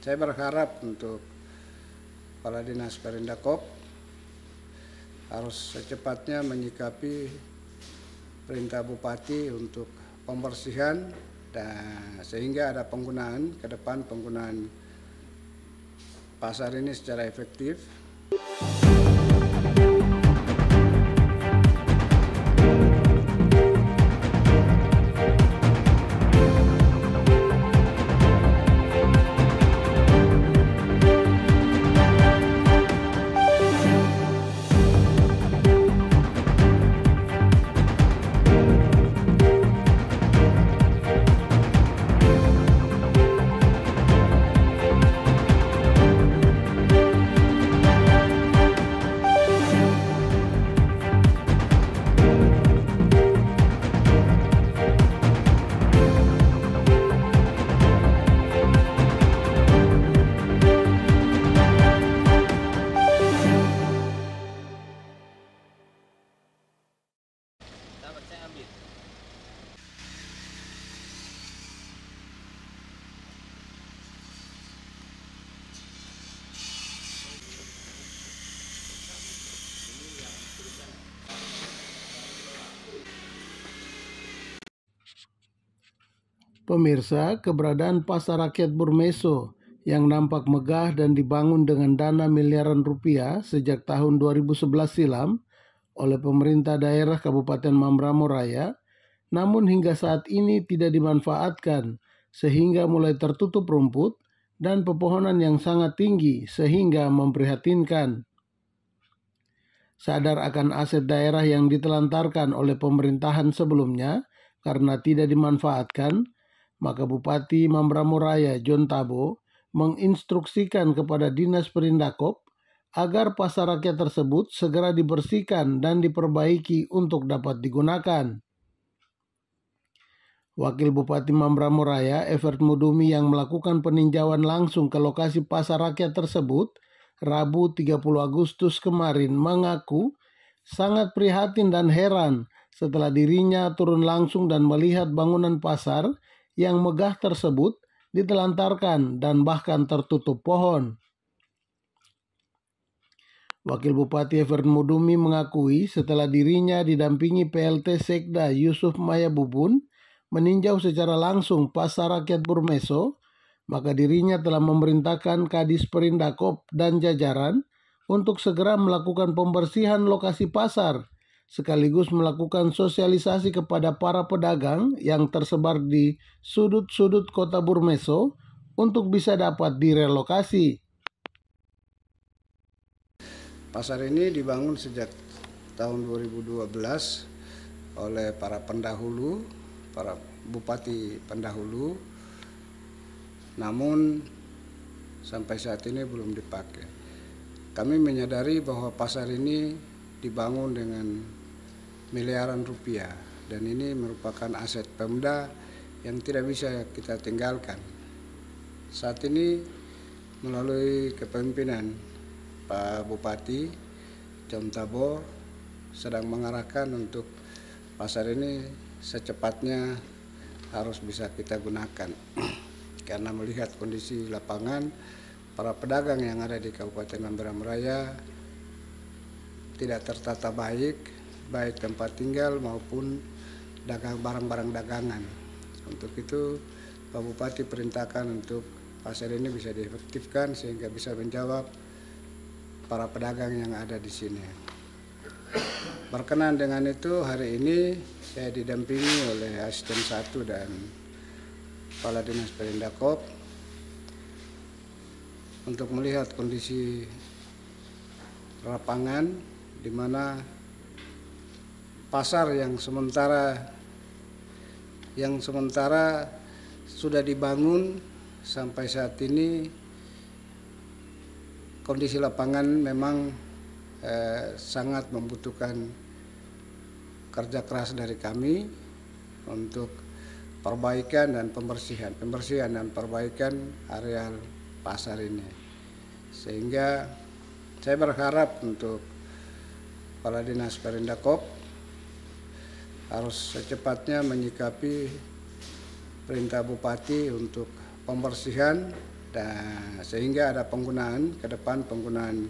Saya berharap untuk Kepala Dinas Perindakop harus secepatnya menyikapi perintah Bupati untuk pembersihan dan sehingga ada penggunaan ke depan penggunaan pasar ini secara efektif. Pemirsa, keberadaan Pasar Rakyat Burmeso yang nampak megah dan dibangun dengan dana miliaran rupiah sejak tahun 2011 silam oleh pemerintah daerah Kabupaten Mambramo Raya, namun hingga saat ini tidak dimanfaatkan sehingga mulai tertutup rumput dan pepohonan yang sangat tinggi sehingga memprihatinkan. Sadar akan aset daerah yang ditelantarkan oleh pemerintahan sebelumnya karena tidak dimanfaatkan, maka Bupati Mambramo Raya John Tabo menginstruksikan kepada Dinas Perindakop agar pasar rakyat tersebut segera dibersihkan dan diperbaiki untuk dapat digunakan. Wakil Bupati Mambramo Raya Evert Mudumi yang melakukan peninjauan langsung ke lokasi pasar rakyat tersebut Rabu 30 Agustus kemarin mengaku sangat prihatin dan heran setelah dirinya turun langsung dan melihat bangunan pasar yang megah tersebut ditelantarkan dan bahkan tertutup pohon. Wakil Bupati Evert Mudumi mengakui setelah dirinya didampingi PLT Sekda Yusuf Maya Bubun meninjau secara langsung Pasar Rakyat Burmeso, maka dirinya telah memerintahkan Kadis Perindakop dan jajaran untuk segera melakukan pembersihan lokasi pasar, sekaligus melakukan sosialisasi kepada para pedagang yang tersebar di sudut-sudut kota Burmeso untuk bisa dapat direlokasi. Pasar ini dibangun sejak tahun 2012 oleh para pendahulu, para bupati pendahulu, namun sampai saat ini belum dipakai. Kami menyadari bahwa pasar ini dibangun dengan miliaran rupiah dan ini merupakan aset Pemda yang tidak bisa kita tinggalkan. Saat ini melalui kepemimpinan Pak Bupati John Tabo sedang mengarahkan untuk pasar ini secepatnya harus bisa kita gunakan karena melihat kondisi lapangan para pedagang yang ada di Kabupaten Mambramo Raya tidak tertata baik tempat tinggal maupun barang-barang dagangan. Untuk itu Pak Bupati perintahkan untuk pasar ini bisa diefektifkan sehingga bisa menjawab para pedagang yang ada di sini. Berkenan dengan itu, hari ini saya didampingi oleh Asisten 1 dan Kepala Dinas Perindakop untuk melihat kondisi lapangan di mana pasar yang sementara sudah dibangun sampai saat ini kondisi lapangan memang sangat membutuhkan kerja keras dari kami untuk perbaikan dan pembersihan dan perbaikan areal pasar ini. Sehingga saya berharap untuk Kepala Dinas Perindakop harus secepatnya menyikapi perintah Bupati untuk pembersihan Dan sehingga ada penggunaan ke depan, penggunaan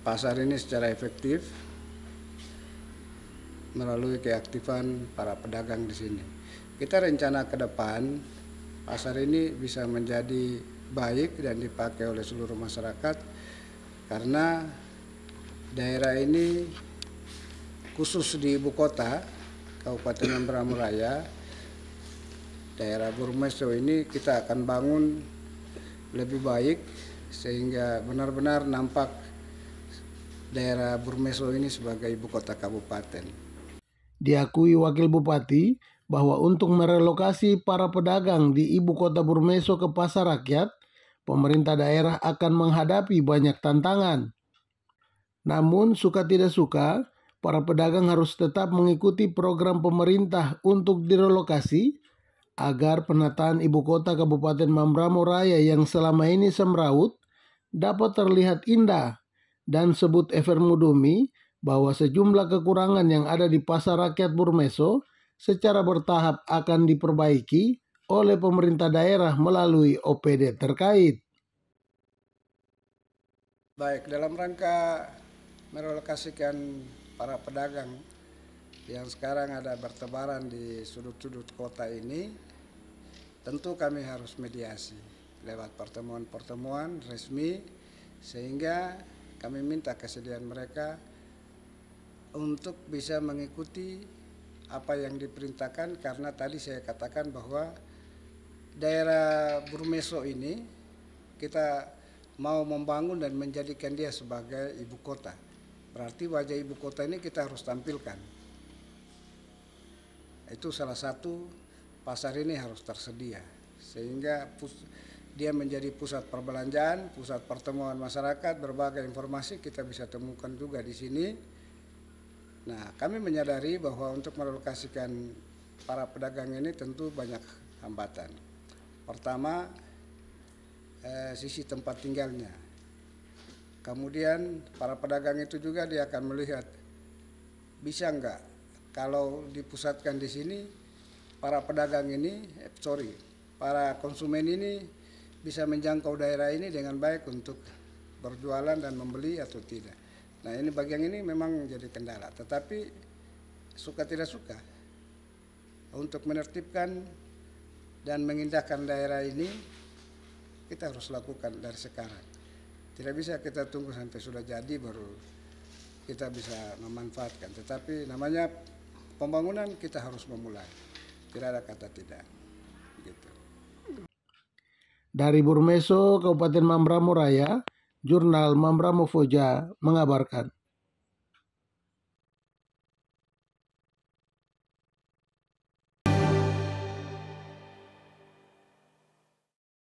pasar ini secara efektif melalui keaktifan para pedagang di sini. Kita rencana ke depan pasar ini bisa menjadi baik dan dipakai oleh seluruh masyarakat, karena daerah ini khusus di ibu kota Kabupaten Mambramo Raya, daerah Burmeso ini kita akan bangun lebih baik sehingga benar-benar nampak daerah Burmeso ini sebagai ibu kota kabupaten. Diakui Wakil Bupati bahwa untuk merelokasi para pedagang di ibu kota Burmeso ke pasar rakyat, pemerintah daerah akan menghadapi banyak tantangan. Namun suka tidak suka, para pedagang harus tetap mengikuti program pemerintah untuk direlokasi agar penataan ibu kota Kabupaten Mambramo Raya yang selama ini semraut dapat terlihat indah, dan sebut Ever Mudumi bahwa sejumlah kekurangan yang ada di pasar rakyat Burmeso secara bertahap akan diperbaiki oleh pemerintah daerah melalui OPD terkait. Baik, dalam rangka merelokasikan para pedagang yang sekarang ada bertebaran di sudut-sudut kota ini, tentu kami harus mediasi lewat pertemuan-pertemuan resmi, sehingga kami minta kesediaan mereka untuk bisa mengikuti apa yang diperintahkan, karena tadi saya katakan bahwa daerah Burmeso ini kita mau membangun dan menjadikan dia sebagai ibu kota. Berarti wajah ibu kota ini kita harus tampilkan. Itu salah satu, pasar ini harus tersedia sehingga dia menjadi pusat perbelanjaan, pusat pertemuan masyarakat, berbagai informasi kita bisa temukan juga di sini. Nah, kami menyadari bahwa untuk merelokasikan para pedagang ini tentu banyak hambatan. Pertama, sisi tempat tinggalnya. Kemudian para pedagang itu juga dia akan melihat, bisa enggak kalau dipusatkan di sini, para pedagang ini, para konsumen ini bisa menjangkau daerah ini dengan baik untuk berjualan dan membeli atau tidak. Nah, ini bagian ini memang jadi kendala, tetapi suka tidak suka untuk menertibkan dan mengindahkan daerah ini kita harus lakukan dari sekarang. Tidak bisa kita tunggu sampai sudah jadi baru kita bisa memanfaatkan, tetapi namanya pembangunan kita harus memulai. Tidak ada kata tidak. Gitu. Dari Burmeso, Kabupaten Mambramo Raya, Jurnal Mambramo Foja mengabarkan.